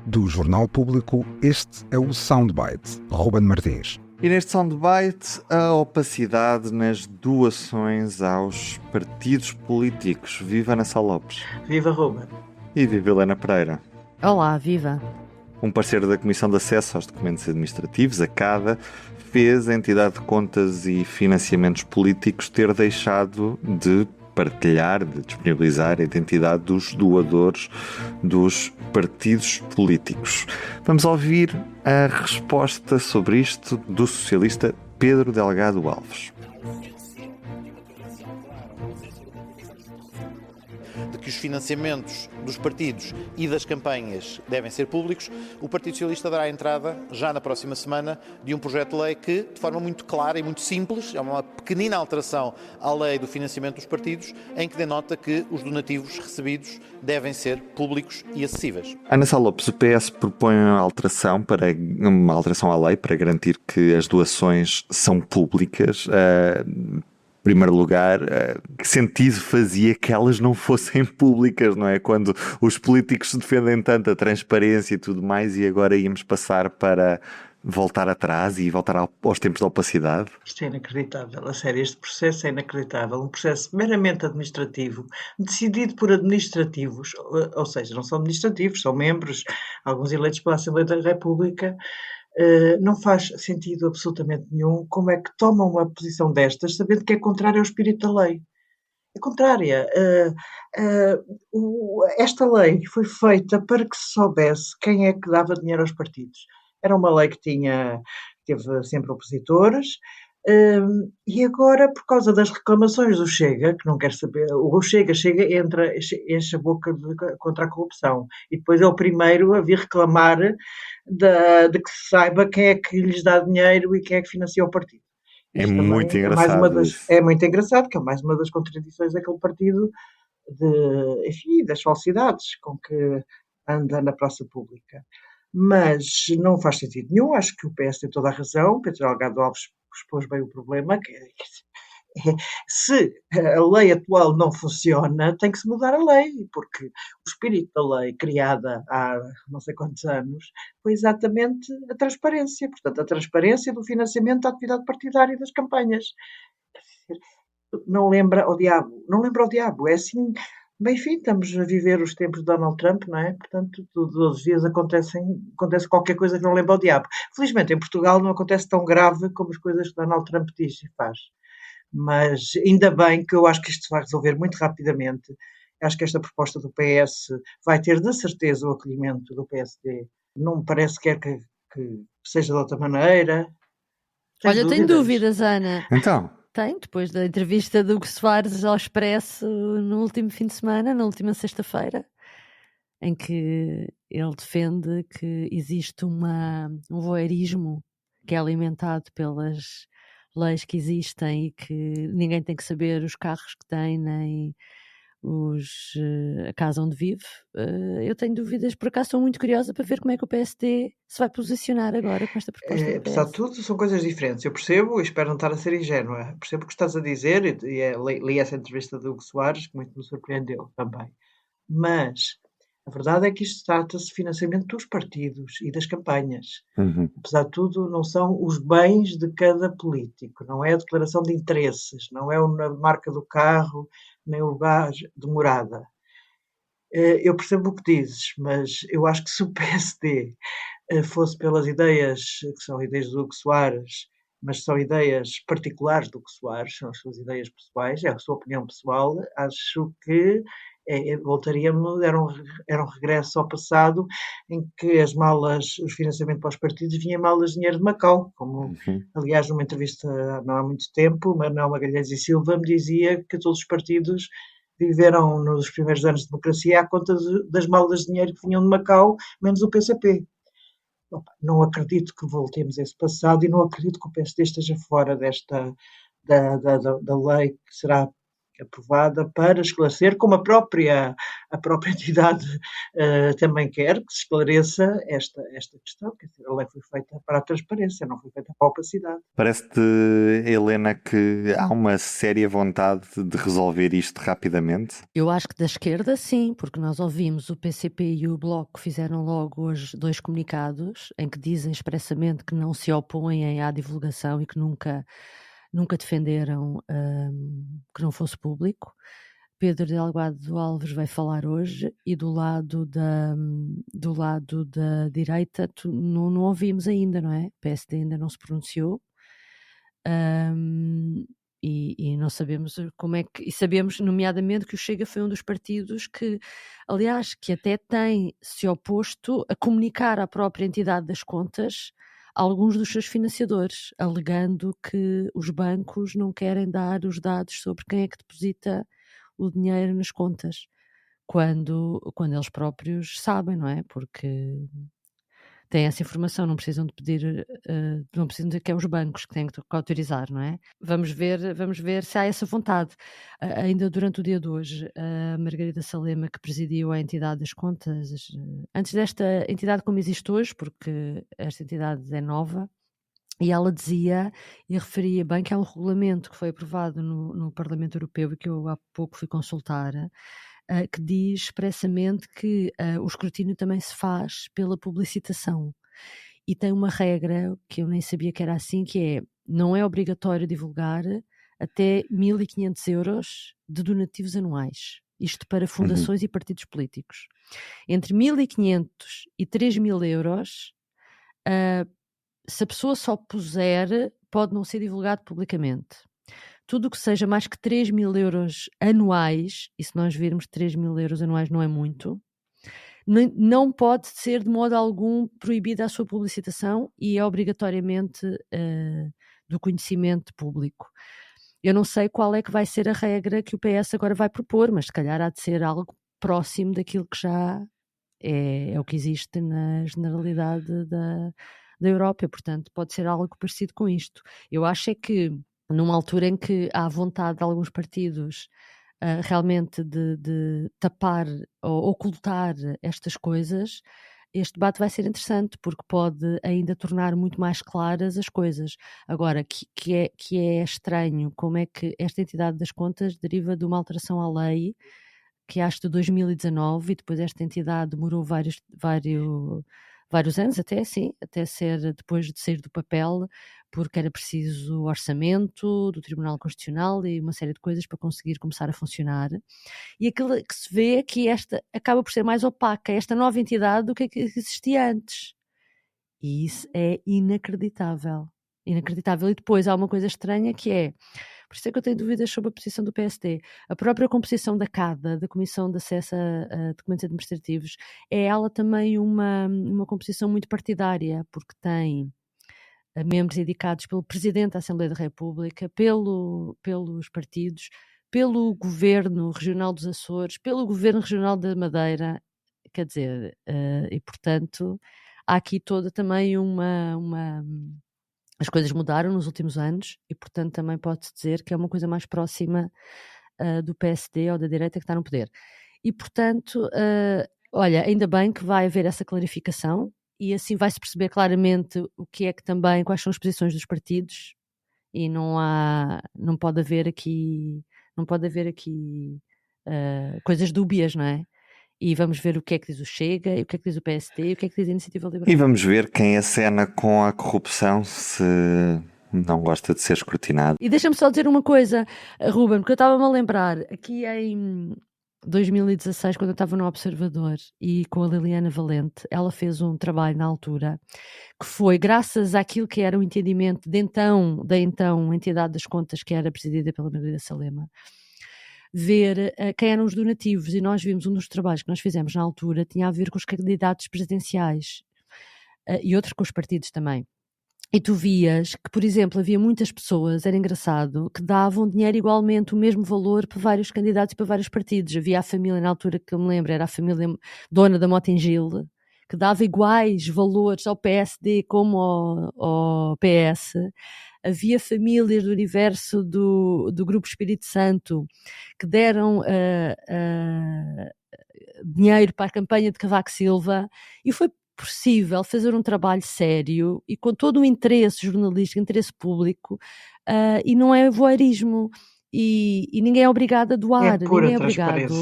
Do Jornal Público, este é o Soundbite, Ruben Martins. E neste Soundbite, a opacidade nas doações aos partidos políticos. Viva Ana Sá Lopes. Viva Ruben. E viva Helena Pereira. Olá, viva. Um parceiro da Comissão de Acesso aos Documentos Administrativos, a CADA, fez a entidade de contas e financiamentos políticos ter deixado de partilhar, de disponibilizar a identidade dos doadores dos partidos políticos. Vamos ouvir a resposta sobre isto do socialista Pedro Delgado Alves. De que os financiamentos dos partidos e das campanhas devem ser públicos, o Partido Socialista dará entrada, já na próxima semana, de um projeto de lei que, de forma muito clara e muito simples, é uma pequenina alteração à lei do financiamento dos partidos, em que denota que os donativos recebidos devem ser públicos e acessíveis. Ana Sá Lopes, o PS propõe uma alteração à lei para garantir que as doações são públicas. Em primeiro lugar, que sentido fazia que elas não fossem públicas, não é? Quando os políticos defendem tanto a transparência e tudo mais, e agora íamos passar para voltar atrás e voltar aos tempos da opacidade? Isto é inacreditável, a sério, este processo é inacreditável. Um processo meramente administrativo, decidido por administrativos, ou seja, não são administrativos, são membros, alguns eleitos pela Assembleia da República. Não faz sentido absolutamente nenhum como é que tomam uma posição destas, sabendo que é contrária ao espírito da lei. É contrária. Esta lei foi feita para que se soubesse quem é que dava dinheiro aos partidos. Era uma lei que teve sempre opositores, e agora, por causa das reclamações do Chega, que não quer saber, o Chega enche a boca contra a corrupção, e depois é o primeiro a vir reclamar de que se saiba quem é que lhes dá dinheiro e quem é que financia o partido. É muito engraçado. É muito engraçado, que é mais uma das contradições daquele partido, das falsidades com que anda na praça pública. Mas não faz sentido nenhum, acho que o PS tem toda a razão, Pedro Delgado Alves expôs bem o problema, se a lei atual não funciona, tem que se mudar a lei, porque o espírito da lei, criada há não sei quantos anos, foi exatamente a transparência, portanto, a transparência do financiamento da atividade partidária e das campanhas. Não lembra ao diabo, é assim. Bem, enfim, estamos a viver os tempos de Donald Trump, não é? Portanto, todos os dias acontece qualquer coisa que não lembra ao diabo. Felizmente, em Portugal não acontece tão grave como as coisas que Donald Trump diz e faz. Mas ainda bem que eu acho que isto se vai resolver muito rapidamente. Acho que esta proposta do PS vai ter de certeza o acolhimento do PSD. Não me parece que seja de outra maneira. Tenho dúvidas, Ana. Então? Tem, depois da entrevista do Hugo Soares ao Expresso no último fim de semana, na última sexta-feira, em que ele defende que existe um voyeurismo que é alimentado pelas leis que existem e que ninguém tem que saber os carros que tem, nem a casa onde vive. Eu tenho dúvidas, por acaso estou muito curiosa para ver como é que o PSD se vai posicionar agora com esta proposta do PS. Apesar de tudo, são coisas diferentes. Eu percebo, e espero não estar a ser ingênua, percebo o que estás a dizer, e li essa entrevista do Hugo Soares, que muito me surpreendeu também. Mas a verdade é que isto trata-se de financiamento dos partidos e das campanhas. Uhum. Apesar de tudo, não são os bens de cada político, não é a declaração de interesses, não é a marca do carro, nem o lugar de morada. Eu percebo o que dizes, mas eu acho que se o PSD fosse pelas ideias, que são ideias do Hugo Soares, mas são ideias particulares do Hugo Soares, são as suas ideias pessoais, é a sua opinião pessoal, acho que voltaríamos, era um regresso ao passado em que os financiamentos para os partidos vinham malas de dinheiro de Macau, como aliás numa entrevista não há muito tempo, Manuel Magalhães e Silva me dizia que todos os partidos viveram nos primeiros anos de democracia à conta das malas de dinheiro que vinham de Macau, menos o PCP. Não acredito que voltemos a esse passado e não acredito que o PSD esteja fora da lei que será aprovada para esclarecer, como a própria entidade também quer que se esclareça esta questão. Quer dizer, a lei foi feita para a transparência, não foi feita para a opacidade. Parece-te, Helena, que há uma séria vontade de resolver isto rapidamente? Eu acho que da esquerda sim, porque nós ouvimos o PCP e o Bloco fizeram logo hoje 2 comunicados em que dizem expressamente que não se opõem à divulgação e que nunca defenderam que não fosse público. Pedro Delgado Alves vai falar hoje e do lado da direita não ouvimos ainda, não é? O PSD ainda não se pronunciou. E não sabemos como é que... E sabemos, nomeadamente, que o Chega foi um dos partidos que, aliás, que até tem se oposto a comunicar à própria entidade das contas alguns dos seus financiadores, alegando que os bancos não querem dar os dados sobre quem é que deposita o dinheiro nas contas, quando eles próprios sabem, não é? Porque têm essa informação, não precisam de pedir, não precisam dizer que é os bancos que têm que autorizar, não é? Vamos ver se há essa vontade. Ainda durante o dia de hoje, a Margarida Salema, que presidiu a entidade das contas, antes desta entidade como existe hoje, porque esta entidade é nova, e ela dizia e referia bem que há um regulamento que foi aprovado no Parlamento Europeu e que eu há pouco fui consultar, que diz expressamente que o escrutínio também se faz pela publicitação. E tem uma regra que eu nem sabia que era assim, que é, não é obrigatório divulgar até 1.500 euros de donativos anuais. Isto para fundações e partidos políticos. Entre 1.500 e 3.000 euros, se a pessoa só puser, pode não ser divulgado publicamente. Tudo o que seja mais que 3.000 euros anuais, e se nós virmos 3.000 euros anuais não é muito, não pode ser de modo algum proibida a sua publicitação e é obrigatoriamente do conhecimento público. Eu não sei qual é que vai ser a regra que o PS agora vai propor, mas se calhar há de ser algo próximo daquilo que já é o que existe na generalidade da Europa, portanto pode ser algo parecido com isto. Eu acho é que numa altura em que há vontade de alguns partidos realmente de tapar ou ocultar estas coisas, este debate vai ser interessante porque pode ainda tornar muito mais claras as coisas. Agora, que é estranho como é que esta entidade das contas deriva de uma alteração à lei que acho de 2019 e depois esta entidade demorou vários anos até ser depois de sair do papel, porque era preciso orçamento do Tribunal Constitucional e uma série de coisas para conseguir começar a funcionar. E aquilo que se vê é que esta acaba por ser mais opaca, esta nova entidade, do que existia antes. E isso é inacreditável. Inacreditável. E depois há uma coisa estranha que é, por isso é que eu tenho dúvidas sobre a posição do PSD. A própria composição da CADA, da Comissão de Acesso a Documentos Administrativos, é ela também uma composição muito partidária, porque tem membros indicados pelo Presidente da Assembleia da República, pelos partidos, pelo Governo Regional dos Açores, pelo Governo Regional da Madeira, quer dizer, e portanto há aqui toda também as coisas mudaram nos últimos anos e, portanto, também pode-se dizer que é uma coisa mais próxima do PSD ou da direita que está no poder. E, portanto, olha, ainda bem que vai haver essa clarificação e assim vai-se perceber claramente o que é que também, quais são as posições dos partidos e não pode haver aqui coisas dúbias, não é? E vamos ver o que é que diz o Chega, e o que é que diz o PSD, e o que é que diz a Iniciativa Liberal. E vamos ver quem acena com a corrupção se não gosta de ser escrutinado. E deixa-me só dizer uma coisa, Ruben, porque eu estava-me a lembrar, aqui em 2016, quando eu estava no Observador e com a Liliana Valente, ela fez um trabalho na altura que foi, graças àquilo que era o entendimento da então entidade das contas, que era presidida pela Margarida Salema, ver quem eram os donativos, e nós vimos um dos trabalhos que nós fizemos na altura tinha a ver com os candidatos presidenciais e outros com os partidos também. E tu vias que, por exemplo, havia muitas pessoas, era engraçado, que davam dinheiro igualmente, o mesmo valor para vários candidatos e para vários partidos. Havia a família, na altura que eu me lembro, era a família dona da Motengil, que dava iguais valores ao PSD como ao PS. havia famílias do universo do Grupo Espírito Santo que deram dinheiro para a campanha de Cavaco Silva, e foi possível fazer um trabalho sério e com todo o interesse jornalístico, interesse público, e não é voyeurismo. E ninguém é obrigado a doar, ninguém é obrigado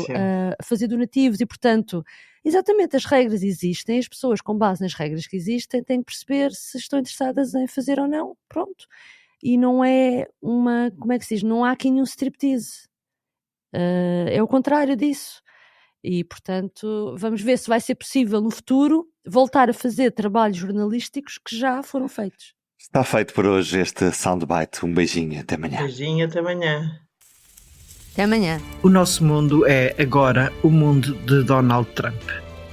a fazer donativos e, portanto, exatamente, as regras existem, as pessoas, com base nas regras que existem, têm que perceber se estão interessadas em fazer ou não, pronto. E não é como é que se diz, não há aqui nenhum striptease, é o contrário disso. E, portanto, vamos ver se vai ser possível no futuro voltar a fazer trabalhos jornalísticos que já foram feitos. Está feito por hoje este Soundbite. Um beijinho, até amanhã. Beijinho, até amanhã. Até amanhã. O nosso mundo é, agora, o mundo de Donald Trump.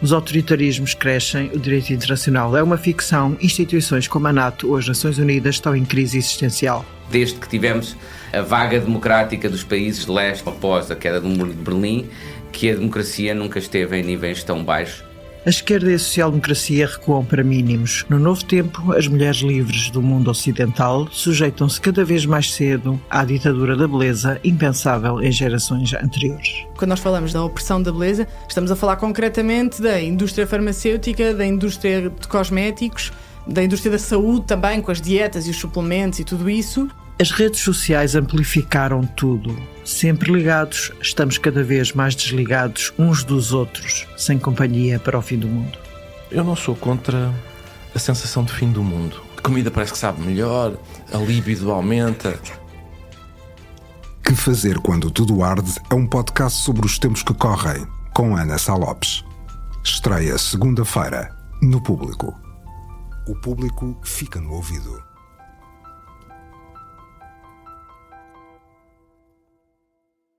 Os autoritarismos crescem, o direito internacional é uma ficção, instituições como a NATO ou as Nações Unidas estão em crise existencial. Desde que tivemos a vaga democrática dos países de leste após a queda do Muro de Berlim, que a democracia nunca esteve em níveis tão baixos. A esquerda e a social-democracia recuam para mínimos. No novo tempo, as mulheres livres do mundo ocidental sujeitam-se cada vez mais cedo à ditadura da beleza, impensável em gerações anteriores. Quando nós falamos da opressão da beleza, estamos a falar concretamente da indústria farmacêutica, da indústria de cosméticos, da indústria da saúde também, com as dietas e os suplementos e tudo isso. As redes sociais amplificaram tudo. Sempre ligados, estamos cada vez mais desligados uns dos outros, sem companhia para o fim do mundo. Eu não sou contra a sensação de fim do mundo. A comida parece que sabe melhor, a libido aumenta. Que Fazer Quando Tudo Arde é um podcast sobre os tempos que correm, com Ana Sá Lopes. Estreia segunda-feira, no Público. O Público fica no ouvido.